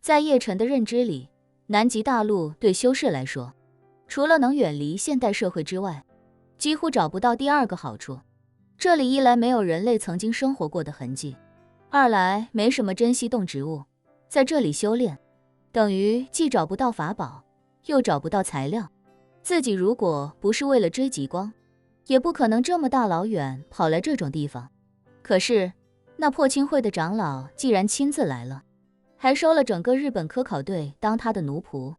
在叶晨的认知里，南极大陆对修士来说，除了能远离现代社会之外，几乎找不到第二个好处。这里一来没有人类曾经生活过的痕迹，二来没什么珍稀动植物，在这里修炼，等于既找不到法宝，又找不到材料。自己如果不是为了追极光，也不可能这么大老远跑来这种地方。可是那破青会的长老既然亲自来了，还收了整个日本科考队当他的奴仆，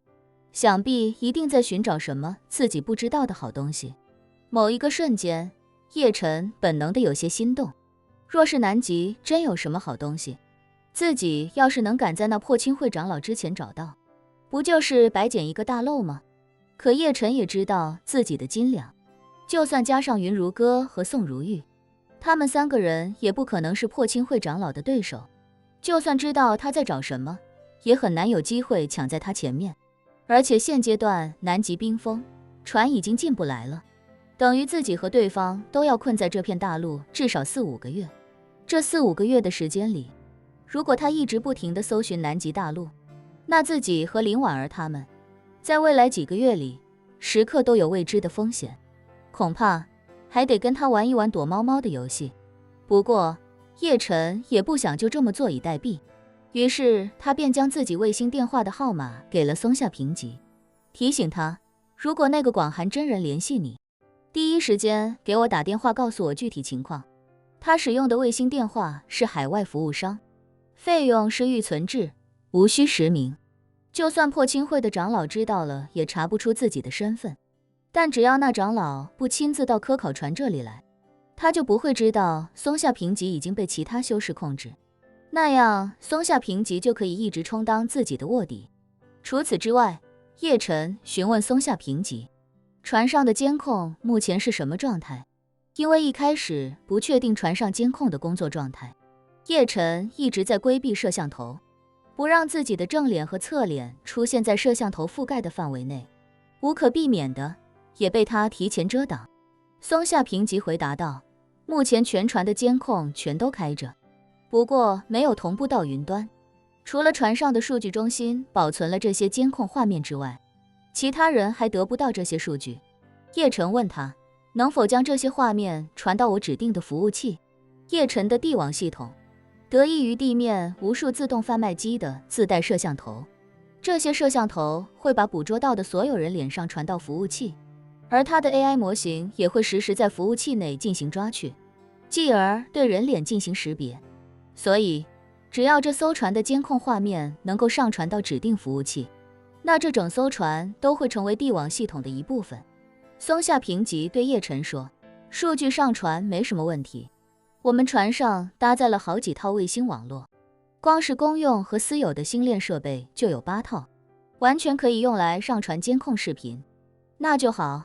想必一定在寻找什么自己不知道的好东西。某一个瞬间，叶晨本能的有些心动。若是南极真有什么好东西，自己要是能赶在那破青会长老之前找到，不就是白捡一个大漏吗？可叶晨也知道自己的斤两，就算加上云如歌和宋如玉，他们3个人也不可能是破青会长老的对手。就算知道他在找什么，也很难有机会抢在他前面。而且现阶段南极冰封，船已经进不来了，等于自己和对方都要困在这片大陆至少4-5个月。这4-5个月的时间里，如果他一直不停地搜寻南极大陆，那自己和林婉儿他们在未来几个月里时刻都有未知的风险，恐怕还得跟他玩一玩躲猫猫的游戏。不过叶晨也不想就这么坐以待毙，于是他便将自己卫星电话的号码给了松下平吉，提醒他，如果那个广寒真人联系你，第一时间给我打电话告诉我具体情况。他使用的卫星电话是海外服务商，费用是预存制，无需实名。就算破青会的长老知道了，也查不出自己的身份。但只要那长老不亲自到科考船这里来，他就不会知道松下平吉已经被其他修士控制，那样松下平吉就可以一直充当自己的卧底。除此之外，叶晨询问松下平吉，船上的监控目前是什么状态？因为一开始不确定船上监控的工作状态，叶晨一直在规避摄像头，不让自己的正脸和侧脸出现在摄像头覆盖的范围内，无可避免的也被他提前遮挡。松下平吉回答道，目前全船的监控全都开着，不过没有同步到云端，除了船上的数据中心保存了这些监控画面之外，其他人还得不到这些数据。叶晨问他能否将这些画面传到我指定的服务器。叶晨的帝王系统得益于地面无数自动贩卖机的自带摄像头，这些摄像头会把捕捉到的所有人脸上传到服务器，而他的 AI 模型也会实时在服务器内进行抓取，继而对人脸进行识别。所以只要这艘船的监控画面能够上传到指定服务器，那这整艘船都会成为帝王系统的一部分。松下平吉对叶晨说，数据上传没什么问题，我们船上搭载了好几套卫星网络，光是公用和私有的星链设备就有8套，完全可以用来上传监控视频。那就好。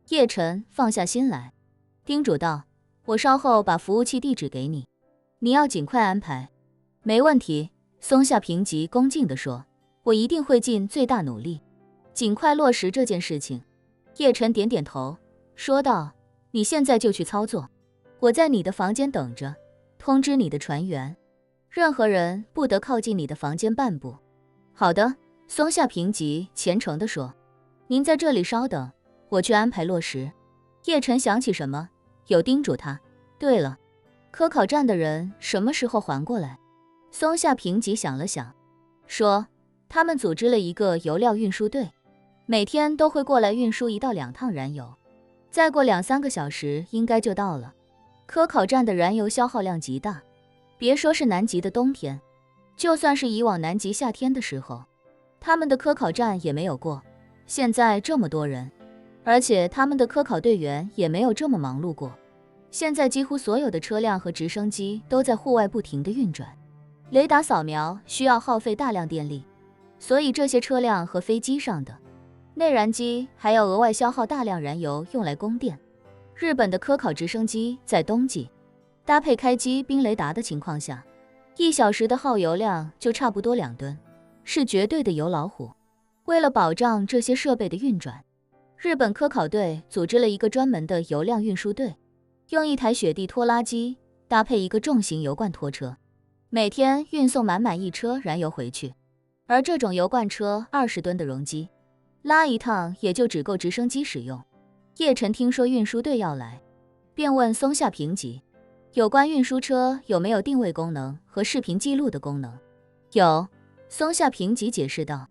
叶晨放下心来，叮嘱道，我稍后把服务器地址给你，你要尽快安排。没问题，松下平吉恭敬地说，我一定会尽最大努力，尽快落实这件事情。叶晨点点头，说道，你现在就去操作，我在你的房间等着，通知你的船员，任何人不得靠近你的房间半步。好的，松下平吉虔诚地说，您在这里稍等，我去安排落实。叶晨想起什么，有叮嘱他，对了，科考站的人什么时候还过来？松下平吉想了想，说，他们组织了一个油料运输队，每天都会过来运输1到2趟燃油，再过2-3个小时应该就到了。科考站的燃油消耗量极大，别说是南极的冬天，就算是以往南极夏天的时候，他们的科考站也没有过现在这么多人，而且他们的科考队员也没有这么忙碌过。现在几乎所有的车辆和直升机都在户外不停地运转，雷达扫描需要耗费大量电力，所以这些车辆和飞机上的内燃机还要额外消耗大量燃油用来供电。日本的科考直升机在冬季搭配开机冰雷达的情况下，1小时的耗油量就差不多2吨，是绝对的油老虎。为了保障这些设备的运转，日本科考队组织了一个专门的油量运输队，用1台雪地拖拉机搭配一个重型油罐拖车，每天运送满1车燃油回去。而这种油罐车20吨的容积，拉一趟也就只够直升机使用。叶晨听说运输队要来，便问松下平吉，有关运输车有没有定位功能和视频记录的功能？有，松下平吉解释道。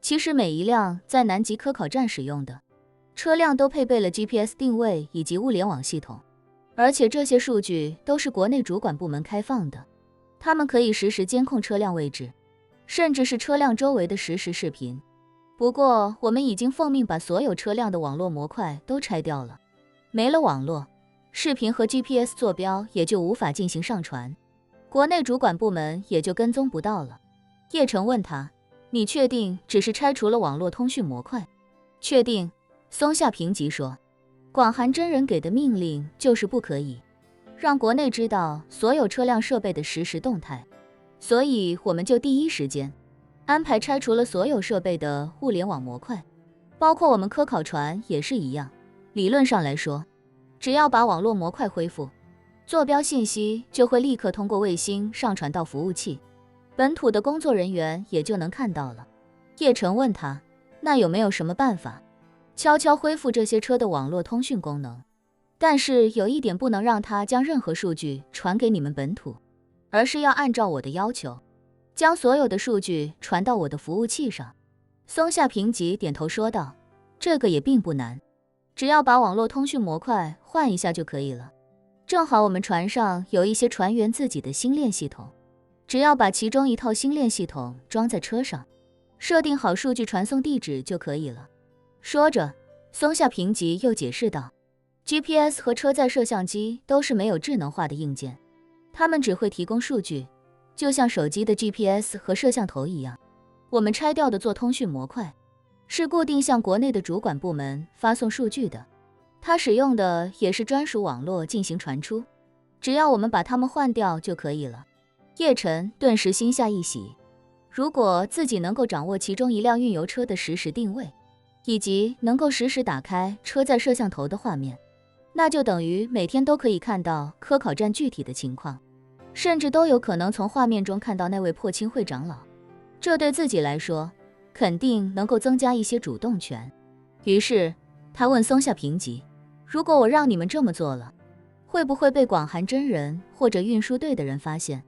其实每一辆在南极科考站使用的车辆都配备了 GPS 定位以及物联网系统，而且这些数据都是国内主管部门开放的，他们可以实时监控车辆位置，甚至是车辆周围的实时视频。不过我们已经奉命把所有车辆的网络模块都拆掉了，没了网络，视频和 GPS 坐标也就无法进行上传，国内主管部门也就跟踪不到了。叶晨问他，你确定只是拆除了网络通讯模块？确定，松下平吉说。广寒真人给的命令就是不可以让国内知道所有车辆设备的实时动态，所以我们就第一时间安排拆除了所有设备的物联网模块，包括我们科考船也是一样。理论上来说，只要把网络模块恢复，坐标信息就会立刻通过卫星上传到服务器，本土的工作人员也就能看到了。叶晨问他，那有没有什么办法悄悄恢复这些车的网络通讯功能？但是有一点不能让他将任何数据传给你们本土，而是要按照我的要求，将所有的数据传到我的服务器上。松下平吉点头说道，这个也并不难，只要把网络通讯模块换一下就可以了。正好我们船上有一些船员自己的星链系统，只要把其中一套星链系统装在车上，设定好数据传送地址就可以了。说着，松下平吉又解释道， GPS 和车载摄像机都是没有智能化的硬件，它们只会提供数据，就像手机的 GPS 和摄像头一样。我们拆掉的做通讯模块是固定向国内的主管部门发送数据的，它使用的也是专属网络进行传输，只要我们把它们换掉就可以了。叶晨顿时心下一喜，如果自己能够掌握其中一辆运油车的实时定位，以及能够实时打开车载摄像头的画面，那就等于每天都可以看到科考站具体的情况，甚至都有可能从画面中看到那位破青会长老。这对自己来说肯定能够增加一些主动权。于是他问松下平吉，如果我让你们这么做了，会不会被广寒真人或者运输队的人发现？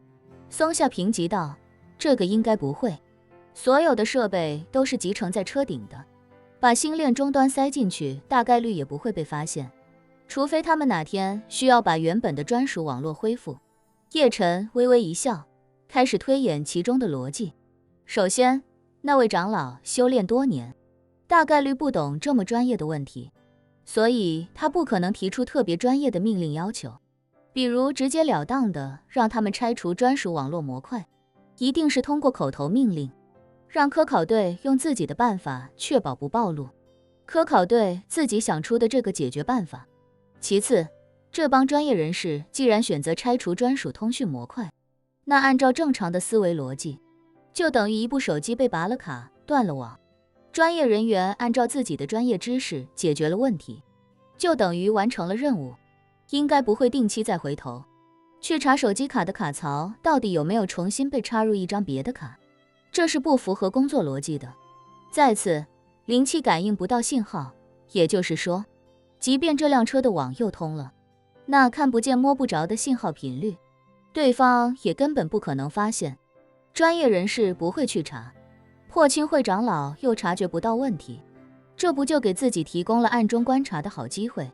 松下平吉道，这个应该不会，所有的设备都是集成在车顶的，把星链终端塞进去大概率也不会被发现，除非他们哪天需要把原本的专属网络恢复。叶晨微微一笑，开始推演其中的逻辑。首先，那位长老修炼多年，大概率不懂这么专业的问题，所以他不可能提出特别专业的命令要求，比如直截了当的让他们拆除专属网络模块，一定是通过口头命令，让科考队用自己的办法确保不暴露，科考队自己想出的这个解决办法。其次，这帮专业人士既然选择拆除专属通讯模块，那按照正常的思维逻辑，就等于一部手机被拔了卡，断了网，专业人员按照自己的专业知识解决了问题，就等于完成了任务，应该不会定期再回头去查手机卡的卡槽到底有没有重新被插入一张别的卡，这是不符合工作逻辑的。再次，灵气感应不到信号，也就是说，即便这辆车的网又通了，那看不见摸不着的信号频率，对方也根本不可能发现，专业人士不会去查，破青会长老又察觉不到问题，这不就给自己提供了暗中观察的好机会？